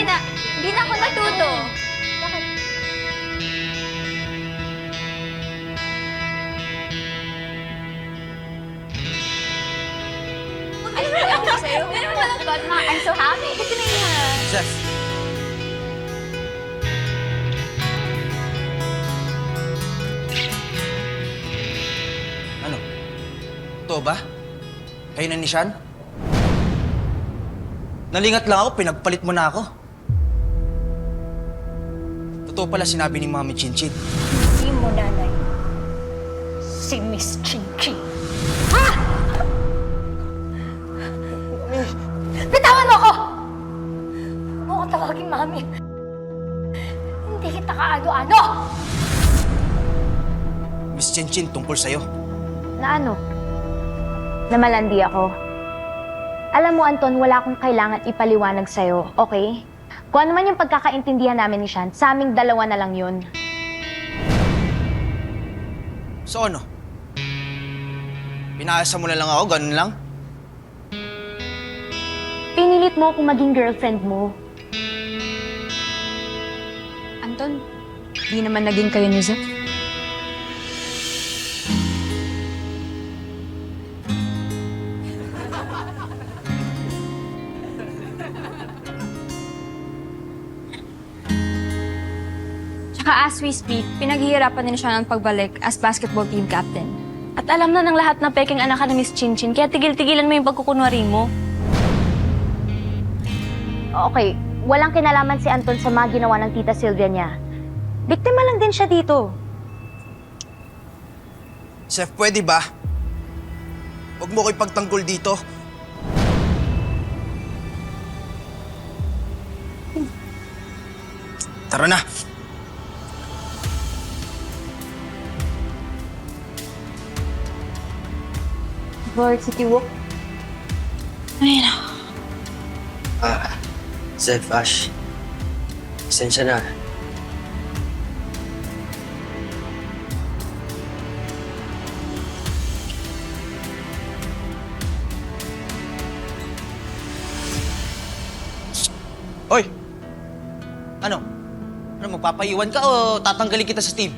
Hindi na ako natuto. Bakit? Ano ba ako sa'yo? Ano ba lang God, Ma? I'm so happy. Ito na yan. Chef! Ano? Ito ba? Kayo na ni Sean? Nalingat lang ako, pinagpalit mo na ako. Totoo pala sinabi ni Mami Chinchin. Hindi mo, nanay. Si Miss Chinchin. Ha? Bitawan mo ako! Huwag mo ko tawagin, Mami. Hindi kita kaano-ano! Miss Chinchin, tungkol sa'yo. Na ano? Na malandi ako. Alam mo, Anton, wala akong kailangan ipaliwanag sa'yo, okay? Kung ano man yung pagkakaintindihan namin ni Sean, sa aming dalawa na lang yun. So ano? Pinaasa mo na lang ako, ganun lang? Pinilit mo akong maging girlfriend mo. Anton, di naman naging kayo ni Zep. Tsaka as we speak, pinaghihirapan din siya ng pagbalik as basketball team captain. At alam na ng lahat na peking anak ka ni Miss Chinchin, kaya tigil-tigilan mo yung pagkukunwari mo. Okay, walang kinalaman si Anton sa mga ginawa ng tita Sylvia niya. Biktima lang din siya dito. Chef, pwede ba? Huwag mo ko ipagtanggol dito. Tara na! Varsity Walk. Ayun. Zef, Ash. Pasensya na. Hoy! Ano? Ano, magpapaiwan ka o tatanggalin kita sa team?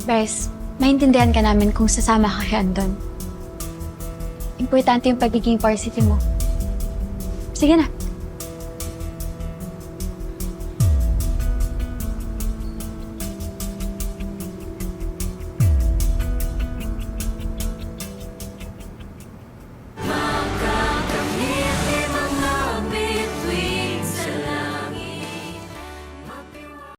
Bryce, maintindihan ka namin kung sasama ka kay Anton. Importante yung pagiging varsity mo. Sige na.